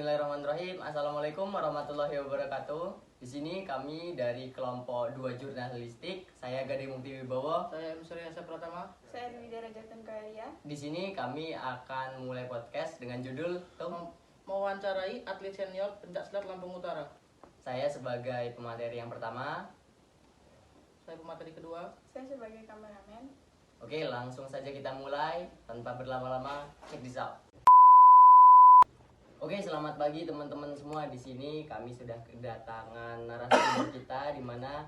Bismillahirrahmanirrahim. Assalamualaikum warahmatullahi wabarakatuh. Di sini kami dari kelompok 2 jurnalistik. Saya Gade Mukti Wibowo. Saya Surya Pratama. Saya Widara Jatun Karya. Di sini kami akan mulai podcast dengan judul Mewawancarai atlet senior pencaksilat Lampung Utara. Saya sebagai pemateri yang pertama. Saya pemateri kedua. Saya sebagai kameramen. Oke, langsung saja kita mulai tanpa berlama-lama. Check this out. Oke, selamat pagi teman-teman semua. Di sini kami sudah kedatangan narasumber kita, di mana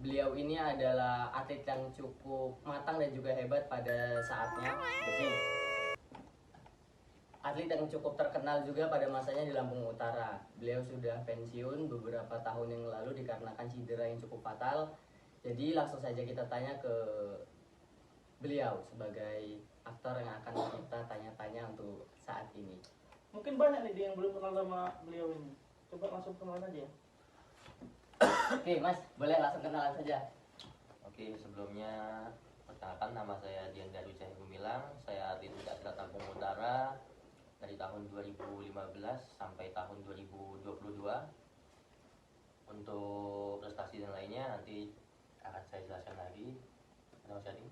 beliau ini adalah atlet yang cukup matang dan juga hebat pada saatnya. Jadi, atlet yang cukup terkenal juga pada masanya di Lampung Utara. Beliau sudah pensiun beberapa tahun yang lalu dikarenakan cedera yang cukup fatal. Jadi langsung saja kita tanya ke beliau sebagai aktor yang akan kita tanya-tanya untuk saat ini. Mungkin banyak nih dia yang belum kenal sama beliau ini. Coba langsung kenalan aja ya. Oke Mas, boleh langsung kenalan saja. Oke, sebelumnya perkenalkan, nama saya Dian Daru Cahaya Gumilang. Saya atlet pencaksilat Lampung Utara dari tahun 2015 sampai tahun 2022. Untuk prestasi dan lainnya nanti akan saya jelaskan lagi. Ada Mas Adi?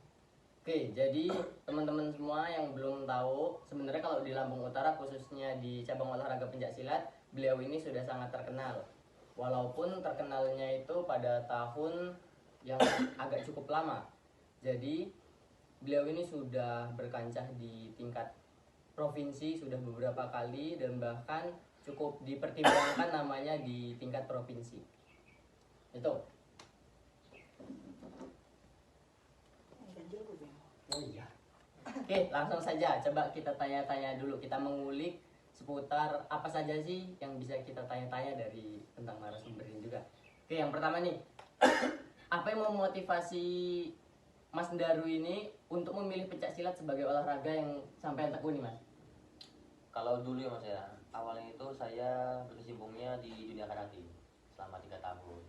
Oke, jadi teman-teman semua yang belum tahu, sebenarnya kalau di Lampung Utara khususnya di cabang olahraga pencaksilat, beliau ini sudah sangat terkenal. Walaupun terkenalnya itu pada tahun yang agak cukup lama. Jadi beliau ini sudah berkancah di tingkat provinsi sudah beberapa kali dan bahkan cukup dipertimbangkan namanya di tingkat provinsi. Itu. Oh iya. Oke, langsung saja. Coba kita tanya-tanya dulu. Kita mengulik seputar apa saja sih yang bisa kita tanya-tanya dari tentang narasumber ini juga. Oke, yang pertama nih. Apa yang memotivasi Mas Daru ini untuk memilih pencaksilat sebagai olahraga yang sampai tekuni, Mas? Kalau dulu ya Mas ya, awalnya itu saya berkecimpungnya di dunia karate selama 3 tahun.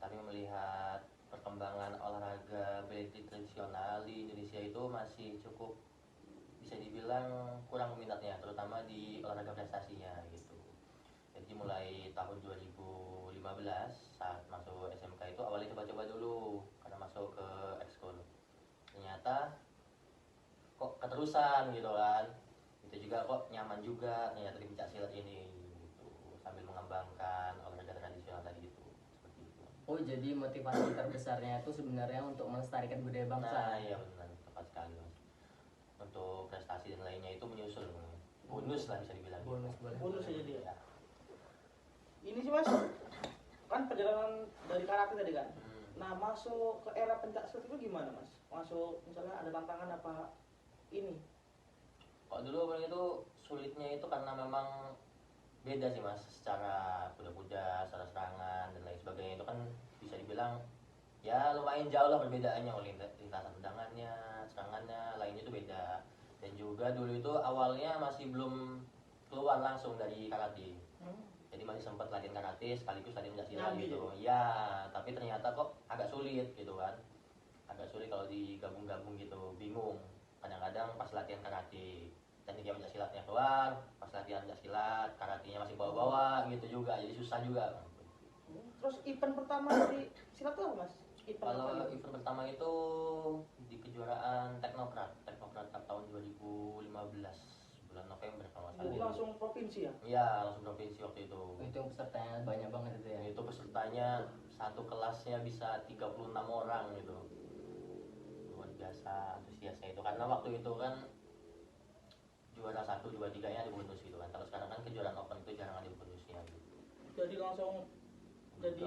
Tapi melihat perkembangan olahraga bela diri tradisional di Indonesia itu masih cukup bisa dibilang kurang minatnya, terutama di olahraga prestasinya gitu. Jadi mulai tahun 2015 saat masuk SMK itu awalnya coba-coba dulu karena masuk ke ekskul. Ternyata kok keterusan gitu kan. Itu juga kok nyaman juga ternyata di pencaksilat ini gitu, sambil mengembangkan olahraga tradisional tadi itu. Oh, jadi motivasi terbesarnya itu sebenarnya untuk melestarikan budaya bangsa. Nah, iya benar, tepat sekali Mas. Untuk prestasi dan lainnya itu menyusul, bonus lah bisa dibilang. Bonus gitu. boleh. Bonus aja dia. Ya. Ini sih Mas, kan perjalanan dari karate tadi kan. Hmm. Nah, masuk ke era pencaksilat itu gimana Mas? Masuk misalnya ada tantangan apa ini? Kalau dulu awalnya itu sulitnya itu karena memang beda sih Mas, secara kuda-kuda, secara serangan dan lain sebagainya itu kan bisa dibilang ya lumayan jauh lah perbedaannya, lintasan tendangannya, serangannya, lainnya itu beda. Dan juga dulu itu awalnya masih belum keluar langsung dari karate. Jadi masih sempat latihan karate sekaligus latihan pencaksilat gitu. Ya, tapi ternyata kok agak sulit gitu kan. Agak sulit kalau digabung-gabung gitu, bingung. Kadang-kadang pas latihan karate teknik pencaksilatnya keluar, pas latihan pencaksilat karatenya masih bawa-bawa gitu juga, jadi susah juga. Terus event pertama dari silat itu apa Mas? Kalau event pertama itu di kejuaraan Teknokrat Cup tahun 2015 bulan November kalau nggak salah. Jadi langsung provinsi ya? Iya, langsung provinsi waktu itu. Itu pesertanya banyak banget itu ya. Itu pesertanya satu kelasnya bisa 36 orang gitu. Luar biasa antusiasnya itu, karena waktu itu kan juara 1, 2, 3-nya ada bonus gitu kan. Kalau sekarang kan kejuaraan open itu jarang ada bonusnya gitu. Jadi langsung jadi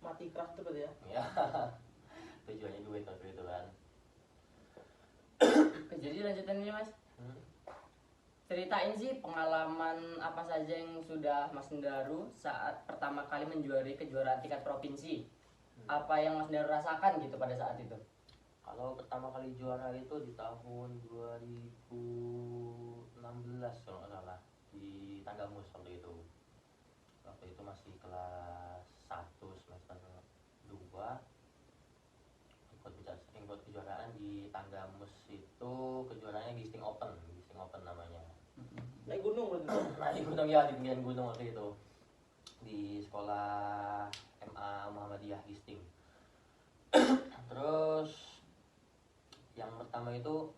mati keras tuh ya? Ya, tujuannya duit waktu itu kan. Oke, jadi lanjutan ini Mas. Ceritain sih pengalaman apa saja yang sudah Mas Daru saat pertama kali menjuari kejuaraan tingkat provinsi. Apa yang Mas Daru rasakan gitu pada saat itu? Kalau pertama kali juara itu di tahun 2016 kalau nggak salah, di Tanggamus waktu itu. Waktu itu masih kelas 1 semester 2. Ikut kejuaraan di Tanggamus itu, kejuaraannya Gisting Open namanya. Naik gunung berarti. Naik gunung ya, di pinggiran gunung waktu itu di sekolah MA Muhammadiyah Gisting. Terus yang pertama itu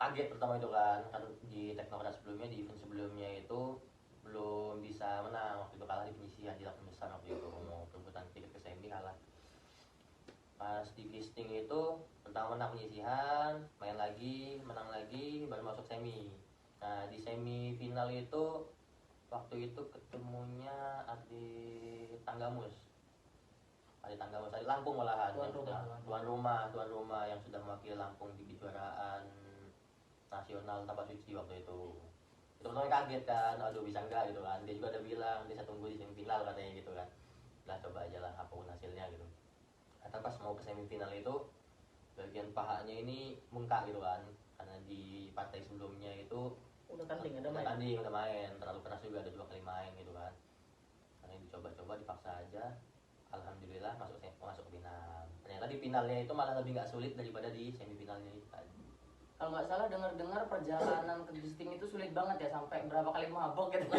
kaget pertama itu kan di Teknokrat sebelumnya, di event sebelumnya itu belum bisa menang, waktu itu kalah di penyisihan di lapangan besar waktu itu, mau perebutan tiket ke semi kalah. Pas di Gisting itu pertama menang penyisihan, main lagi, menang lagi, baru masuk semi. Nah di semifinal itu waktu itu ketemunya di Tanggamus, di Lampung malahan, tuan rumah yang sudah mewakili Lampung di kejuaraan nasional Tapak Suci waktu itu. Itu pertama kaget kan, aduh bisa enggak gitu kan. Dia juga ada bilang dia saya tunggu di semifinal katanya gitu kan. Lah coba aja lah apapun hasilnya gitu. Atau pas mau ke semifinal itu bagian pahanya ini bengkak gitu kan, karena di partai sebelumnya itu Udah tanding, ada main. tanding, udah main, terlalu keras juga, ada 2 kali main gitu kan. Karena dicoba-coba dipaksa aja, alhamdulillah masuk final. Ternyata di finalnya itu malah lebih nggak sulit daripada di semifinalnya itu tadi. Kalau nggak salah dengar-dengar perjalanan ke Gisting itu sulit banget ya, sampai berapa kali mabok gitu.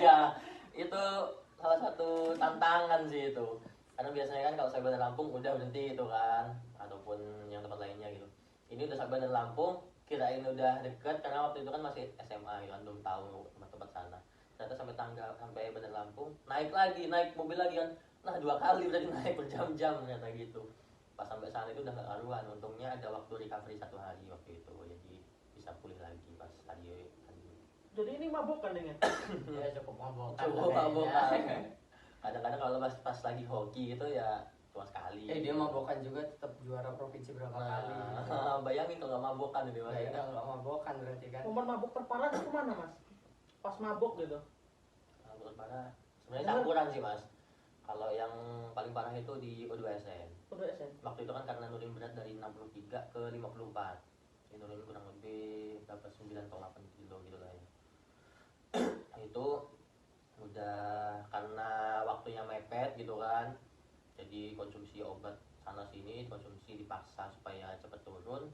Iya, itu salah satu tantangan sih itu. Karena biasanya kan kalau sampai Bandar Lampung udah berhenti itu kan, ataupun yang tempat lainnya gitu. Ini udah sampai Bandar Lampung, kirain udah deket karena waktu itu kan masih SMA gitu kan, belum tahu tempat-tempat sana. Ternyata sampai Bandar Lampung, naik mobil lagi kan. Nah 2 kali berarti naik berjam-jam ternyata gitu. Pas sampai sana itu udah nggak karuan, untungnya ada waktu recovery 1 hari waktu itu, jadi bisa pulih lagi pas tadi. Jadi ini mabok kan dengan? Ya cukup mabok. Kadang-kadang kalau pas lagi hoki gitu ya cuma sekali. Dia mabokan juga tetap juara provinsi berapa kali. Bayangin kalau nggak mabokan itu mas. Nggak mabokan berarti kan. Momen mabok terparah itu mana mas? Pas mabok gitu? Mabok parah. Sebenarnya campuran sih mas. Kalau yang paling parah itu di O2SN. Waktu itu kan karena nurin berat dari 63 ke 54. Jadi nurin kurang lebih berapa 9 atau 8 kilo gitu lah ya. Itu udah karena waktunya mepet gitu kan. Jadi konsumsi obat sana sini, konsumsi dipaksa supaya cepet turun.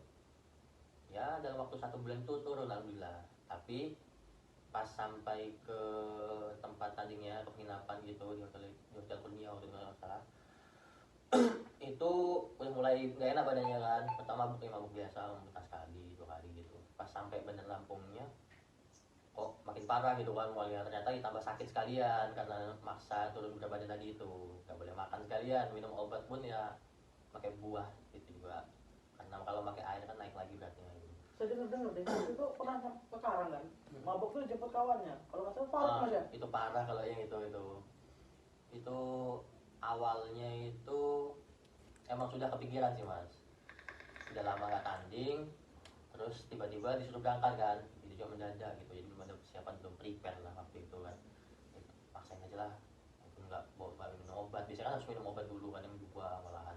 Ya dalam waktu 1 bulan itu turun alhamdulillah. Tapi pas sampai ke tempat tandingnya, ke penginapan gitu di hotel Kurnia waktu itu nggak salah. Itu udah mulai gak enak badannya kan. Pertama mabuk biasa, muntah sekali 2 kali gitu. Pas sampai Bandar Lampungnya kok makin parah gitu kan, mulai ternyata ditambah sakit sekalian karena maksa turun berat badan tadi itu, nggak boleh makan sekalian, minum obat pun ya pakai buah itu juga, karena kalau pakai air kan naik lagi beratnya gitu. Saya dengar deh, itu pernah ke Karang kan? Mabok tuh jemput kawannya, kalau nggak salah parah mas ya? Itu parah kalau yang itu awalnya itu emang sudah kepikiran sih mas, sudah lama nggak tanding, terus tiba-tiba disuruh berangkat kan, itu juga mendadak gitu, jadi belum ada persiapan, belum prepare lah waktu itu kan. Paksain aja lah, itu nggak bawa minum obat, biasanya kan harus minum obat dulu kan, yang 2 malahan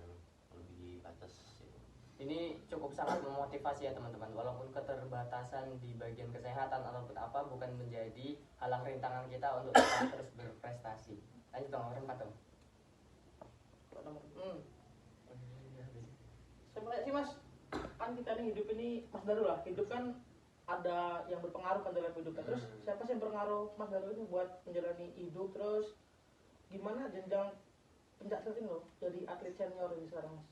lebih di batas gitu. Ini cukup sangat memotivasi ya teman-teman, walaupun keterbatasan di bagian kesehatan ataupun apa bukan menjadi halang rintangan kita untuk tetap terus berprestasi. Lanjut dong, orang kata. Saya mulai sih mas, kan kita nih hidup ini, Mas Daru lah, hidup kan ada yang berpengaruh kan dalam hidupnya. Terus siapa sih yang berpengaruh Mas Daru ini buat menjalani hidup, terus gimana jenjang pencak silat ini loh, jadi atlet senior ini sekarang mas?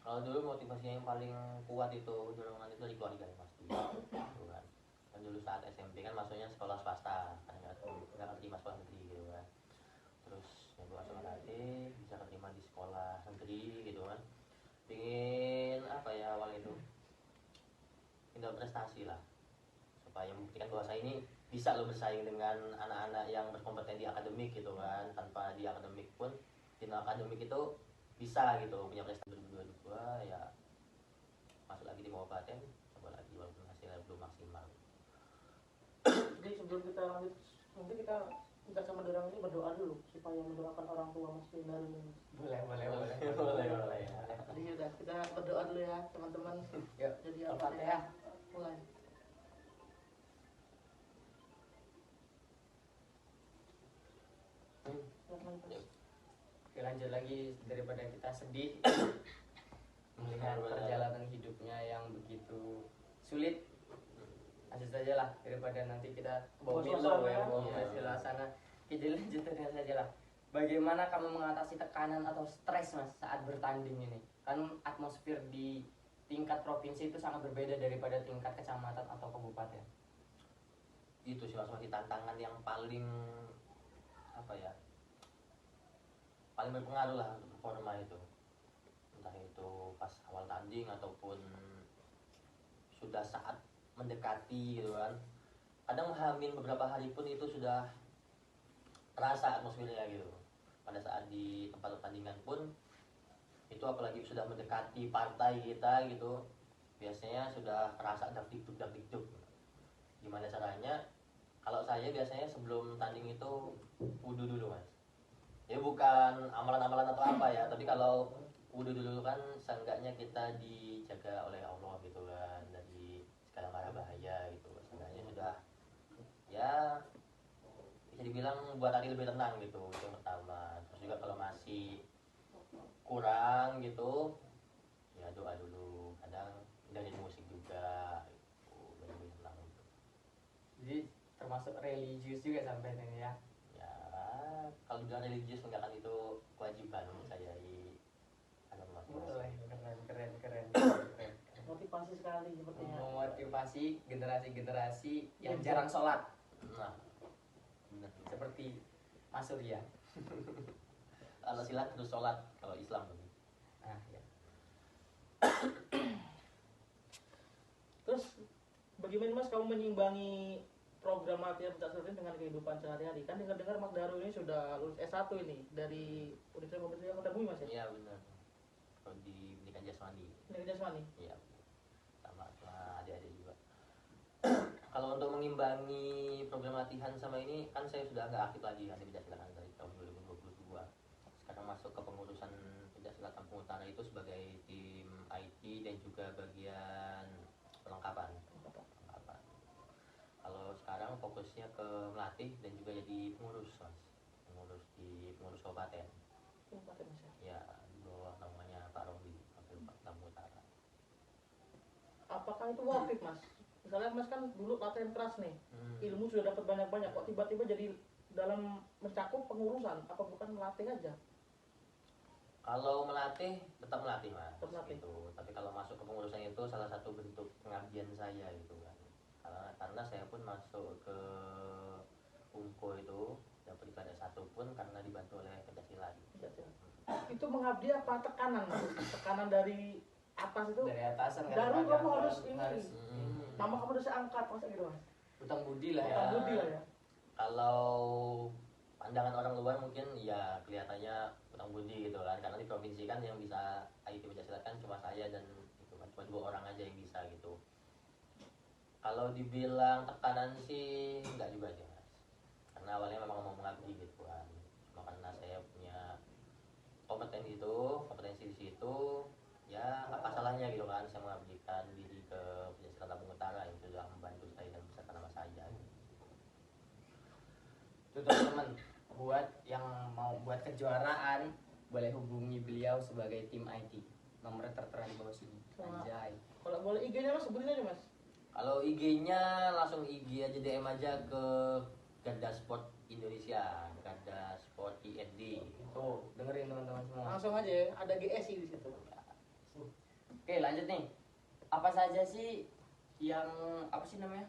Kalau dulu motivasinya yang paling kuat itu dorongan itu dari keluarga ya mas dulu kan. Kan dulu saat SMP kan masuknya sekolah swasta, kan nggak terima sekolah negeri gitu kan. Terus yang gue masuk karate bisa keterima di sekolah negeri gitu kan. Pingin apa ya awal itu, pindah prestasi lah, supaya membuktikan bahwa saya ini bisa lo bersaing dengan anak-anak yang berkompeten di akademik gitu kan. Tanpa di akademik pun di akademik itu bisa gitu punya prestasi. 2022 ya masuk lagi di kabupaten, coba lagi walaupun hasilnya belum maksimal. Jadi sebelum kita lanjut, mungkin kita sama dorang ini berdoa dulu supaya mendoakan orang tua Mas Daru ini. Boleh. boleh ya. Jadi udah kita berdoa dulu ya teman-teman. Yuk, Jadi Al-Fatihah. Mulai. Oke, lanjut lagi, daripada kita sedih melihat perjalanan hidupnya yang begitu sulit. lanjut saja lah daripada nanti kita bawa Bawa Milo suasana ya, ya. bawa Iya. suasana. Jadi lanjutkan saja lah. Bagaimana kamu mengatasi tekanan atau stres mas saat bertanding ini? Kan atmosfer di tingkat provinsi itu sangat berbeda daripada tingkat kecamatan atau kabupaten. Itu sih mas, masih tantangan yang paling apa ya, paling berpengaruh lah untuk performa itu, entah itu pas awal tanding ataupun sudah saat mendekati gitu kan. Kadang hamin beberapa hari pun itu sudah terasa atmosfernya gitu. Pada saat di tempat pertandingan pun itu, apalagi sudah mendekati partai kita gitu, biasanya sudah terasa dak dikduk. Gimana caranya? Kalau saya biasanya sebelum tanding itu wudhu dulu mas. Ya bukan amalan-amalan atau apa ya, tapi kalau wudhu dulu kan seenggaknya kita dijaga oleh Allah gitu kan dari segala mara bahaya gitu. Seenggaknya sudah ya bisa dibilang buat hati lebih tenang gitu, itu yang pertama. Terus juga kalau masih kurang gitu ya doa dulu, kadang dengerin musik juga gitu, biar lebih tenang gitu. Jadi termasuk religius juga sampai ini ya. Ya kalau bilang religius enggak kan, itu kewajiban saya di agama Boleh, masing-masing. keren. Motivasi sekali sepertinya. Memotivasi generasi-generasi yang Iya. jarang sholat Nah benar. seperti Mas Surya. Kalau silat terus sholat, kalau Islam lebih. Nah, ya. Terus bagaimana mas kamu menyimbangi program latihan pencak silat ini dengan kehidupan sehari-hari? Kan dengar-dengar Mas Daru ini sudah lulus S1 ini dari Universitas Muhammadiyah Kota Bumi mas ya? Iya benar. Kalau di pendidikan jasmani. Ini Jasmani. Iya, sama adik-adik juga. Kalau untuk mengimbangi program latihan sama ini, kan saya sudah nggak aktif lagi kan di pencaksilat dari tahun 2022. Sekarang masuk ke pengurusan pencaksilat Kampung Utara itu sebagai tim IT dan juga bagian perlengkapan. Kalau sekarang fokusnya ke melatih dan juga jadi pengurus mas, pengurus kabupaten. Kabupaten mas ya. Ya, di bawah namanya Pak Romli, Kampung Utara. Apakah itu worth it mas? Misalnya mas kan dulu latihan keras nih, Hmm. ilmu sudah dapat banyak-banyak, kok tiba-tiba jadi dalam mencakup pengurusan, apa bukan melatih aja? Kalau melatih, tetap melatih mas. Tetap melatih. Gitu. Tapi kalau masuk ke pengurusan itu salah satu bentuk pengabdian saya gitu kan. Karena saya pun masuk ke UMKO itu dapat iklan S1 pun karena dibantu oleh Pencaksilat. Itu mengabdi apa tekanan mas? Tekanan dari atas itu, Dari atasan kan Daru ada- kamu harus ini. Hmm. nama kamu udah saya angkat masa gitu mas? Utang budi lah ya. Utang budi lah ya. Kalau pandangan orang luar mungkin ya kelihatannya utang budi gitu kan, karena di provinsi kan yang bisa IT Pencaksilat kan cuma saya dan itu kan cuma 2 orang aja yang bisa gitu. Kalau dibilang tekanan sih enggak juga sih mas, karena awalnya memang mau mengabdi gitu kan, cuma karena saya punya kompetensi di situ, ya apa salahnya gitu kan saya mengabdikan diri ke Pencaksilat Lampung Utara yang sudah membantu saya dan besarkan nama saya gitu. Itu teman-teman, buat yang mau buat kejuaraan boleh hubungi beliau sebagai tim IT. Nomornya tertera di bawah sini. Sama- Anjay. Kalau boleh IG-nya mas sebutin aja mas. Kalau IG-nya langsung IG aja, DM aja ke Garda Sport Indonesia, Garda Sport IND. Tuh, dengerin teman-teman semua. Langsung aja ya, ada GSI di situ. Oke, lanjut nih. Apa saja sih yang namanya?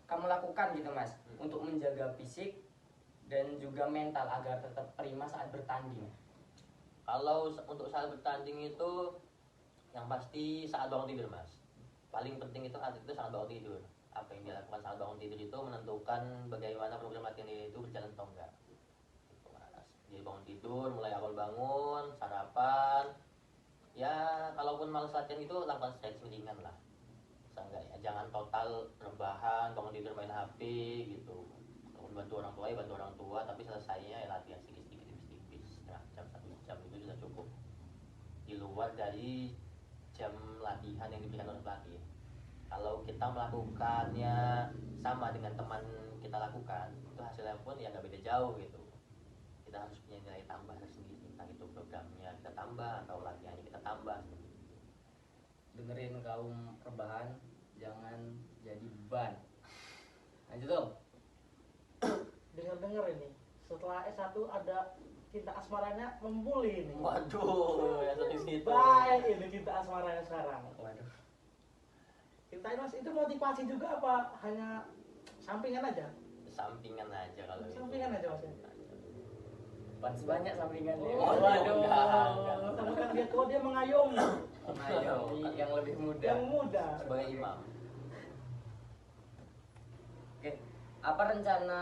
Kamu lakukan gitu, Mas, untuk menjaga fisik dan juga mental agar tetap prima saat bertanding? Kalau untuk saat bertanding itu yang pasti saat bangun tidur mas. Paling penting itu atlet itu saat bangun tidur. Apa yang dia lakukan saat bangun tidur itu menentukan bagaimana program latihan dia itu berjalan atau enggak. Gitu, mas. Jadi bangun tidur, mulai awal bangun, sarapan. Ya kalaupun malas latihan itu lakukan stretching ringan lah. Enggak ya, jangan total rebahan, bangun tidur main HP gitu. Kalau bantu orang tua ya bantu orang tua, tapi selesainya ya latihan sedikit-sedikit tipis-tipis. Setengah jam, 1 jam itu sudah cukup. Di luar dari jam latihan yang diberikan oleh pelatih. Kalau kita melakukannya sama dengan teman kita lakukan, itu hasilnya pun ya nggak beda jauh gitu. Kita harus punya nilai tambah sendiri, entah itu programnya kita tambah atau latihannya kita tambah. Dengerin kaum rebahan, jangan jadi beban. Lanjut dong. Dengar-dengar ini setelah S1 ada cinta asmaranya memulih nih. Waduh, yang seperti situ. Baik ini cinta asmaranya sekarang. Waduh. Ceritain Mas, itu motivasi juga apa hanya sampingan aja? Sampingan aja kalau itu. Sampingan aja, Mas, ya? Pantes banyak sampingannya. Waduh, enggak. Karena kan dia tua dia mengayomi Mengayomi yang lebih muda. yang muda. Sebagai imam. Oke, apa rencana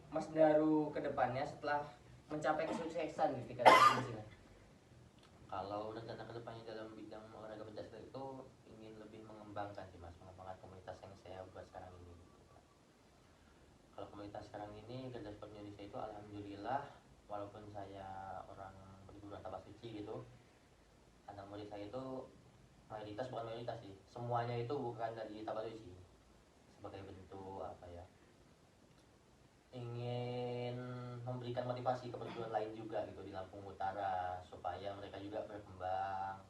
Mas Daru ke depannya setelah mencapai kesuksesan di tingkat provinsi? Kalau rencana kedepannya dalam bidang olahraga pencak itu ingin lebih mengembangkan sih mas, mengembangkan komunitas yang saya buat sekarang ini. Kalau komunitas sekarang ini Garda Sport Indonesia itu alhamdulillah, walaupun saya orang perguruan tapak suci gitu, anak murid saya itu mayoritas, bukan mayoritas sih, semuanya itu bukan dari tapak suci. Sebagai bentuk apa ya, ingin memberikan motivasi ke perguruan lain juga gitu di Lampung Utara supaya mereka juga berkembang,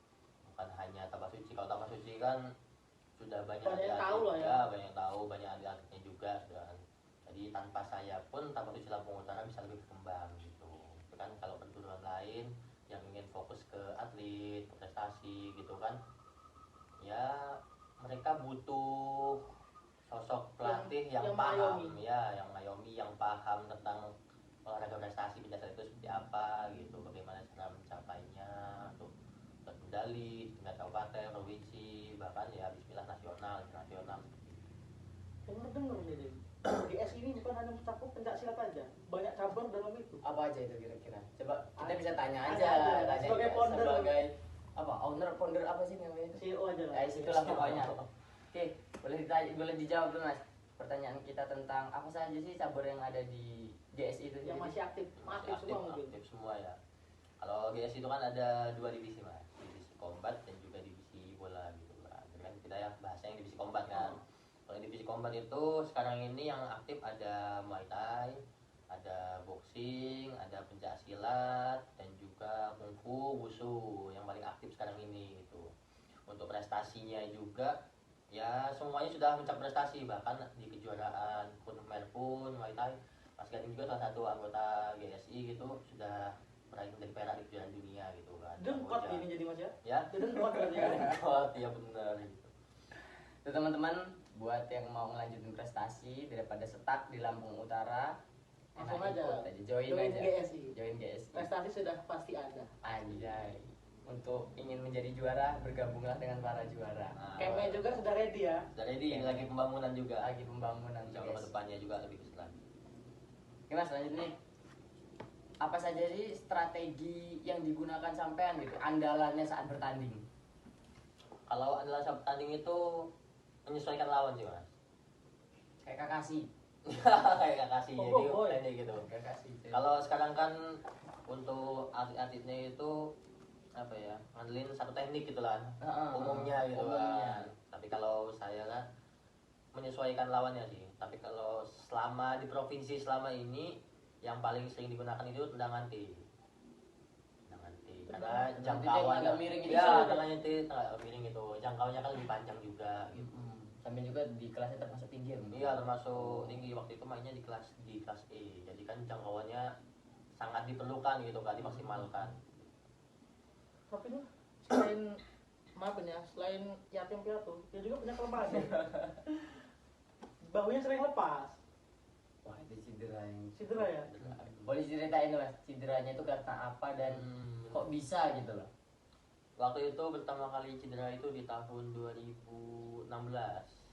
bukan hanya tapak suci. Kalau tapak suci kan sudah banyak Banyak yang atlet, tahu lah ya. banyak yang tahu, banyak atletnya juga sudah. Jadi tanpa saya pun tapak suci Lampung Utara bisa lebih berkembang gitu. Itu kan kalau perguruan lain yang ingin fokus ke atlet, ke prestasi gitu kan, ya mereka butuh sosok pelatih yang paham, mengayomi. ya, yang mengayomi, yang paham tentang olahraga prestasi pencak itu seperti apa gitu, bagaimana cara mencapainya untuk medali tingkat kabupaten, provinsi, bahkan ya bismillah nasional, internasional seperti itu. Dengar-dengar nih, Din. Di S ini bukan hanya mencakup pencak silat aja, banyak cabang dalam itu. Apa aja itu kira-kira? Coba kita bisa tanya Tanya aja, aja. tanya Sebagai aja. founder. Sebagai apa? Owner, founder apa sih namanya? CEO aja lah. Ya, situlah pokoknya. Oke, boleh dijawab dulu Mas. Pertanyaan kita tentang apa saja sih cabur yang ada di GSI itu Yang sendiri? masih aktif, aktif semua mungkin. Aktif semua ya. Kalau GS itu kan ada dua divisi mas, divisi combat dan juga divisi bola gitu lah. Jadi kan kita ya bahasnya yang divisi combat kan. Kalau yang divisi combat itu sekarang ini yang aktif ada Muay Thai, ada boxing, ada pencak silat, dan juga kungfu, wushu yang paling aktif sekarang ini gitu. Untuk prestasinya juga ya semuanya sudah mencapai prestasi, bahkan di kejuaraan Kunmer pun Muay Thai Mas Gading juga salah satu anggota GSI gitu sudah meraih medali perak di kejuaraan dunia gitu kan. Dengkot Kamboja. ini jadi Mas ya? Ya Dengkot berarti ya. dengkot ya benar gitu. Tuh teman-teman, buat yang mau ngelanjutin prestasi daripada stuck di Lampung Utara, Langsung enak aja. ikut aja, join aja. GSI. Join GSI. Prestasi sudah pasti ada. Anjay. Untuk ingin menjadi juara, bergabunglah dengan para juara. Nah, Kemnya juga sudah ready ya. sudah ready, ini lagi pembangunan juga. Lagi pembangunan Insya Allah guys. kedepannya juga lebih besar lagi. Oke Mas, lanjut nih. Apa saja sih strategi yang digunakan sampean gitu, andalannya saat bertanding? Kalau adalah saat tanding itu menyesuaikan lawan sih mas. Kayak Kakashi. Kayak kasih Oh, jadi boy. pendek gitu. Kakashi. Kalau sekarang kan untuk atlet-atletnya itu apa ya, ngandelin satu teknik gitu lah, umumnya gitu Umumnya. kan. Tapi kalau saya kan menyesuaikan lawannya sih. Tapi kalau selama di provinsi selama ini yang paling sering digunakan itu tendang anti. Tendang anti. Karena Tendang anti jangkauannya yang agak miring itu ya, sih. tendang anti agak miring itu. Jangkauannya kan lebih panjang juga gitu. Sampai juga di kelasnya termasuk tinggi ya. Iya, termasuk tinggi. Waktu itu mainnya di kelas E. Jadi kan jangkauannya sangat diperlukan gitu kan, dimaksimalkan. Tapi nih selain maafin ya, selain yatim piatu, dia juga punya kelemahan. Bahunya sering lepas. Wah, itu cedera yang Cedera ya? boleh ceritain Mas, cederanya itu karena apa dan kok bisa gitu loh? Waktu itu pertama kali cedera itu di tahun 2016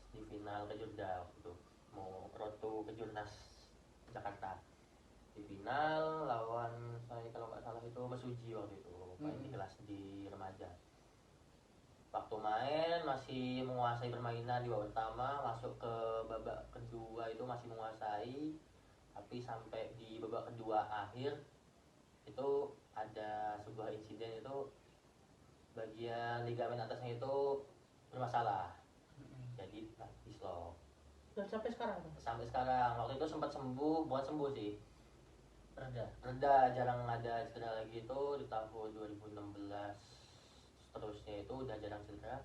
di final Kejurda waktu itu, mau road to Kejurnas Jakarta. Di final lawan saya kalau nggak salah itu Mesuji waktu itu, main di kelas di remaja. Waktu main masih menguasai permainan di babak pertama, masuk ke babak kedua itu masih menguasai, tapi sampai di babak kedua akhir itu ada sebuah insiden itu bagian ligamen atasnya itu bermasalah, jadi dislok. Dan sampai sekarang tuh. Sampai sekarang, waktu itu sempat sembuh, bukan sembuh sih, Reda. jarang ada cedera lagi. Itu di tahun 2016 seterusnya itu udah jarang cedera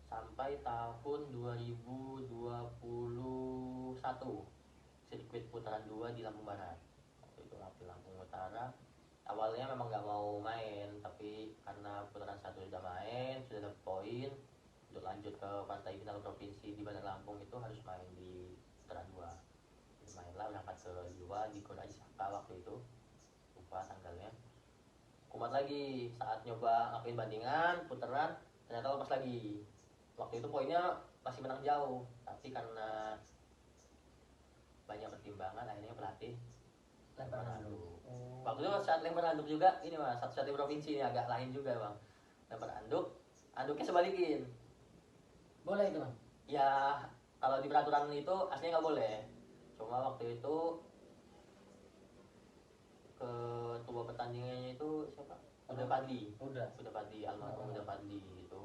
sampai tahun 2021 sirkuit putaran 2 di Lampung Barat. Waktu itu ngambil Lampung Utara. Awalnya memang nggak mau main, tapi karena putaran 1 sudah main, sudah dapat poin, untuk lanjut ke partai final provinsi di Bandar Lampung itu harus main di putaran 2. Jadi mainlah berangkat ke 2 di Gora Isaka waktu itu, lupa tanggalnya. Kumat lagi saat nyoba ngapain bandingan putaran, ternyata lepas lagi. Waktu itu poinnya masih menang jauh, tapi karena banyak pertimbangan akhirnya pelatih lempar handuk. Waktu itu saat lempar handuk juga ini mas, satu-satunya provinsi ini agak lain juga bang. Lempar handuk, handuknya sebalikin. Boleh itu, Bang? Ya kalau di peraturan itu aslinya nggak boleh. Cuma waktu itu ketua pertandingannya itu siapa? Udah Padi. Udah Padi, almarhum Udah Padi itu.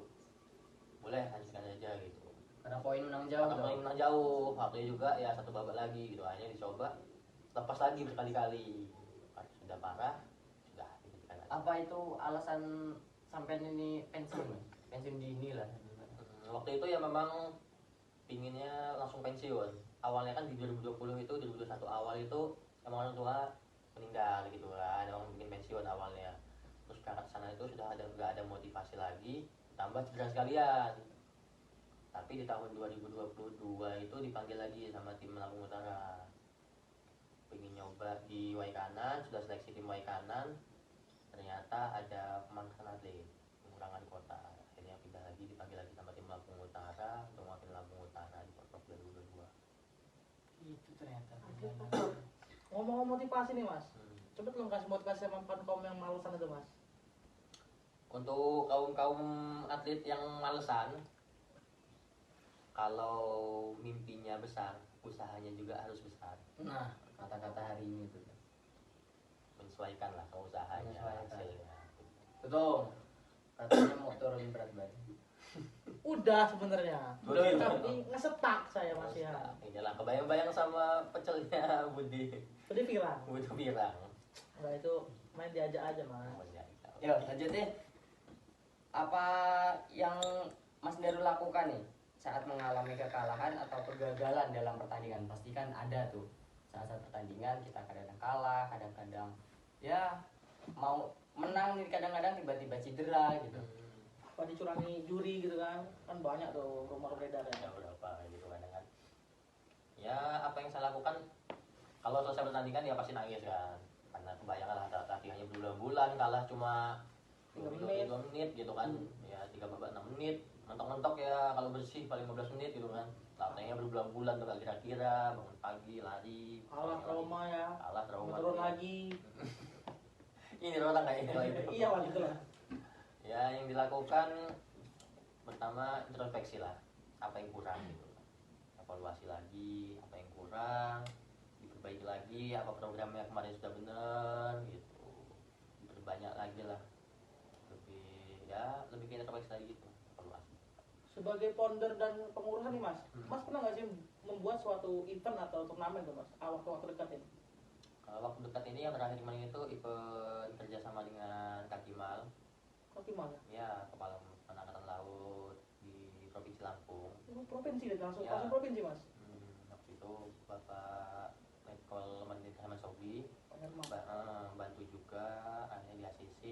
Boleh lanjutkan aja gitu. Karena poin menang jauh. Karena poin menang jauh, waktunya juga ya satu babak lagi gitu. Akhirnya dicoba, lepas lagi berkali-kali. Sudah parah, sudah dihentikan lagi. Apa itu alasan sampai ini pensiun, Mas? Pensiun dini lah. Waktu itu ya memang pinginnya langsung pensiun. Awalnya kan di 2020 itu, 2021 awal itu emang orang tua meninggal gitu kan, emang bikin pensiun awalnya. Terus berangkat sana itu sudah nggak ada motivasi lagi, tambah cedera sekalian. Tapi di tahun 2022 itu dipanggil lagi sama tim Lampung Utara. Pengen nyoba di Waikanan, sudah seleksi tim Waikanan. Ternyata ada pemangkasan atlet, pengurangan kota. Akhirnya pindah lagi, dipanggil lagi sama tim Lampung Utara untuk mewakili Lampung Utara di Porprov 2022. Itu ternyata. Ngomong motivasi nih mas, coba tolong kasih motivasi sama kaum yang malesan itu mas. Untuk kaum atlet yang malesan, kalau mimpinya besar, usahanya juga harus besar. Nah, kata-kata hari ini tuh. Menyesuaikan lah ke usahanya, Menyesuaikan. hasilnya. Betul. Katanya mau turunin berat badan. Udah sebenarnya, Udah. tapi ngesetak saya mas ya. Inilah kebayang-bayang sama pecelnya Budi Jadi viral. Pirang. Nah itu main diajak aja mas. Yuk, lanjut deh. Apa yang Mas Daru lakukan nih saat mengalami kekalahan atau kegagalan dalam pertandingan? Pasti kan ada tuh saat pertandingan kita kadang-kadang kalah, kadang-kadang ya mau menang nih, kadang-kadang tiba-tiba cedera gitu. Apa dicurangi juri gitu kan banyak tuh rumor beredar Ya ya. berapa gitu kan. Ya apa yang saya lakukan kalau selesai pertandingan ya pasti nangis kan. Karena kebayang lah latihannya berbulan-bulan kalah cuma 3 2 menit. menit gitu kan. Ya 3 babak 6 menit. Mentok-mentok ya kalau bersih paling 15 menit gitu kan. Latihannya berbulan-bulan tuh gak kira-kira, bangun pagi lari. Kalah trauma ya. Kalah trauma. Turun lagi. Ini orang kayak ini itu. Iya mas gitu lah. Ya yang dilakukan pertama introspeksi lah, apa yang kurang gitu, evaluasi lagi apa yang kurang, diperbaiki lagi, apa programnya kemarin sudah benar gitu, diperbanyak lagi lah, lebih ke introspeksi lagi gitu, evaluasi. Sebagai founder dan pengurus nih mas, mas pernah nggak sih membuat suatu event atau turnamen tuh mas? Waktu dekat ini. Kalau waktu dekat ini yang terakhir kemarin itu event kerjasama dengan Kak Kimal. Gimana? Ya, Kepala Angkatan Laut di Provinsi Lampung. Itu provinsi deh langsung, Ya. langsung provinsi mas. Waktu itu Bapak Letkol Menit Ahmad Sobi Herman. bantu juga, akhirnya di ACC,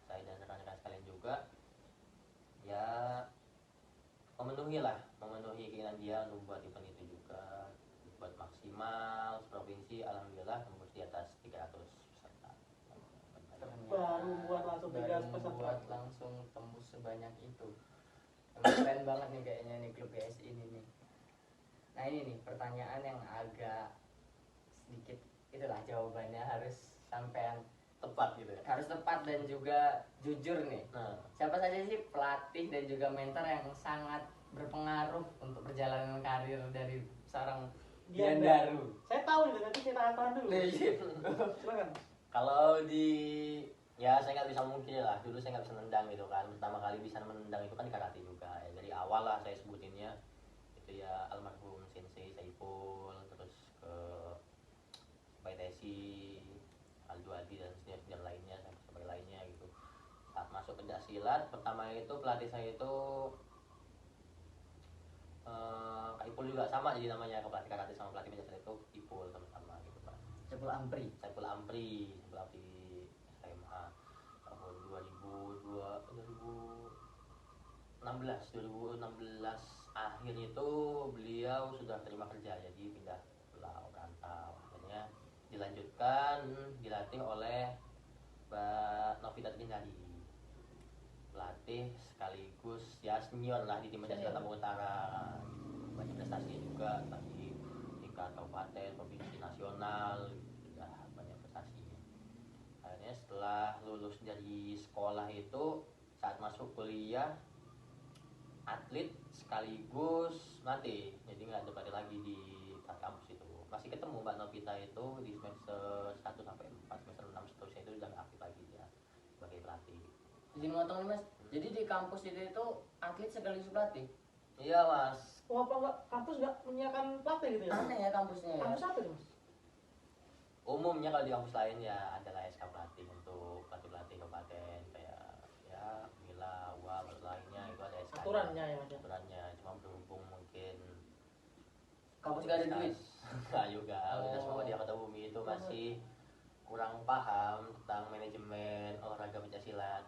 saya dan rekan-rekan sekalian juga. Ya, memenuhi keinginan dia untuk buat event itu juga, buat maksimal provinsi, alhamdulillah tembus di atas 300 peserta. Baru buat langsung 300 Baru peserta. buat langsung tembus sebanyak itu. Emang keren banget nih kayaknya nih klub GSI ini nih. Nah ini nih pertanyaan yang agak sedikit itulah jawabannya harus sampean Tepat gitu ya. harus tepat dan juga jujur nih. Nah, Siapa saja sih pelatih dan juga mentor yang sangat berpengaruh untuk perjalanan karir dari seorang Dian Daru? Saya tahu itu, nanti saya tahan dulu. Silakan. kalau ya saya nggak bisa mungkin lah, dulu saya nggak bisa nendang gitu kan. Pertama kali bisa menendang itu kan di karate juga ya. Dari awal lah saya sebutinnya itu ya almarhum Sensei Saiful, terus ke Pai Tesi, Aldo Adi dan senior lainnya, sebagai lainnya gitu. Saat masuk pencak silat pertama itu pelatih saya itu Kak Ipul juga sama, jadi namanya pelatih karate sama pelatih pencak itu Ipul sama-sama gitu Pak. Saiful Ampri. Saiful Ampri SMA tahun 2016 akhir itu beliau sudah terima kerja, jadi pindah pulau rantau. Akhirnya dilanjutkan dilatih oleh Mbak Novita Trindadi, pelatih sekaligus ya senior lah di tim Pencaksilat Lampung Utara gitu. Banyak prestasi juga tadi tingkat kabupaten, provinsi, nasional gitu. Sudah banyak prestasinya. Akhirnya setelah lulus dari sekolah itu, saat masuk kuliah atlet sekaligus melatih, jadi nggak ada pelatih lagi di kampus itu. Masih ketemu Mbak Novita itu di semester 1 sampai 4, semester 6 seterusnya itu udah nggak aktif lagi ya sebagai pelatih. Izin motong nih Mas. Jadi di kampus itu atlet sekaligus pelatih. Iya Mas. Oh apa enggak kampus nggak menyiapkan pelatih gitu ya? Aneh ya kampusnya ya. Kampus apa tuh Mas? Umumnya kalau di kampus lain ya adalah SK pelatih untuk pelatih kabupaten kayak ya Mila, UA, lainnya itu ada SK. Aturannya ya Mas ya? Aturannya, cuma berhubung mungkin Kampus gak ada duit. Nggak juga, Universitas Oh. Muhammadiyah Kota Bumi itu masih kurang paham tentang manajemen olahraga pencaksilat.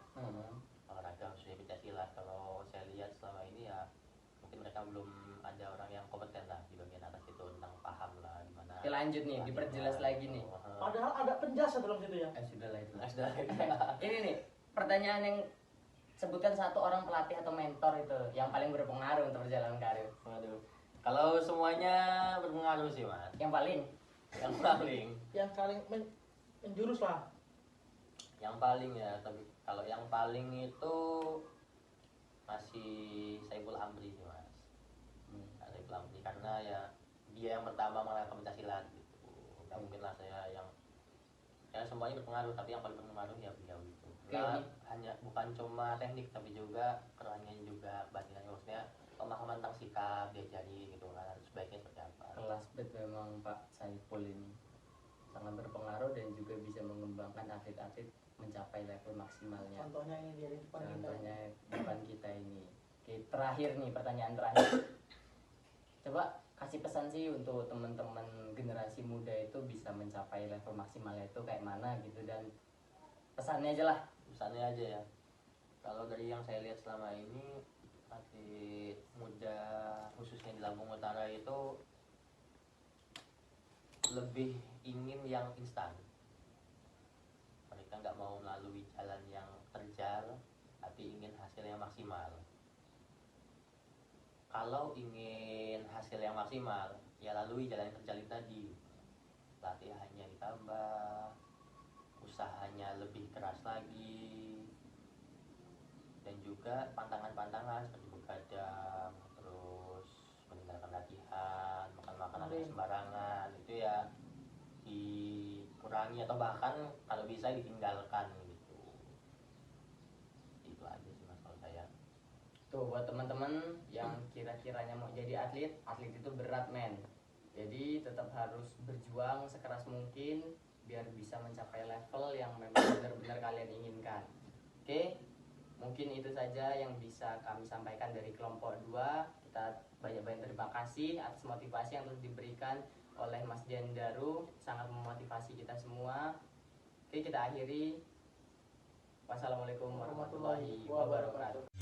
Olahraga khususnya pencaksilat, kalau saya lihat selama ini ya mungkin mereka belum ada orang yang kompeten lah di bagian atas itu tentang paham lah gimana. Oke lanjut nih, diperjelas lagi nih. Padahal ada penjasa dalam situ ya? Sudah lah itu. Nah, sudah Ini nih pertanyaan yang sebutkan satu orang pelatih atau mentor itu yang paling berpengaruh untuk perjalanan karir. Waduh. Kalau semuanya berpengaruh sih Mas. Yang paling Yang paling, Yang saling menjurus lah. yang paling ya. Tapi kalau yang paling itu masih Saiful Amri sih Mas. Saiful Amri karena ya dia yang pertama mengenalkan pencaksilat gitu. Nggak mungkin lah saya yang ya semuanya berpengaruh, tapi yang paling berpengaruh ya beliau itu. Oke, Nah, ini- hanya bukan cuma teknik tapi juga kerennya juga batinannya, maksudnya pemahaman tentang sikap diajari gitu kan, sebaiknya seperti apa. kelas bet memang Pak Saiful ini sangat berpengaruh dan juga bisa mengembangkan atlet-atlet mencapai level maksimalnya. Contohnya ini dia di depan kita. Contohnya depan kita ini. Oke, terakhir nih pertanyaan terakhir. Coba kasih pesan sih untuk teman-teman generasi muda itu bisa mencapai level maksimalnya itu kayak mana gitu, dan pesannya aja lah. Misalnya aja ya, kalau dari yang saya lihat selama ini atlet muda khususnya di Lampung Utara itu lebih ingin yang instan. Mereka nggak mau melalui jalan yang terjal, tapi ingin hasil yang maksimal. Kalau ingin hasil yang maksimal, ya lalui jalan yang terjal itu tadi. Latihannya ditambah, usahanya lebih keras lagi, dan juga pantangan-pantangan seperti begadang, terus meninggalkan latihan, makan makanan yang sembarangan, itu ya dikurangi atau bahkan kalau bisa ditinggalkan gitu. Itu aja sih Mas kalau saya. Tuh buat teman-teman yang kira-kiranya mau jadi atlet, atlet itu berat men. Jadi tetap harus berjuang sekeras mungkin biar bisa mencapai level yang memang benar-benar kalian inginkan. Oke, mungkin itu saja yang bisa kami sampaikan dari kelompok 2. Kita banyak-banyak terima kasih atas motivasi yang terus diberikan oleh Mas Dian Daru, sangat memotivasi kita semua. Oke, kita akhiri. Wassalamualaikum warahmatullahi wabarakatuh.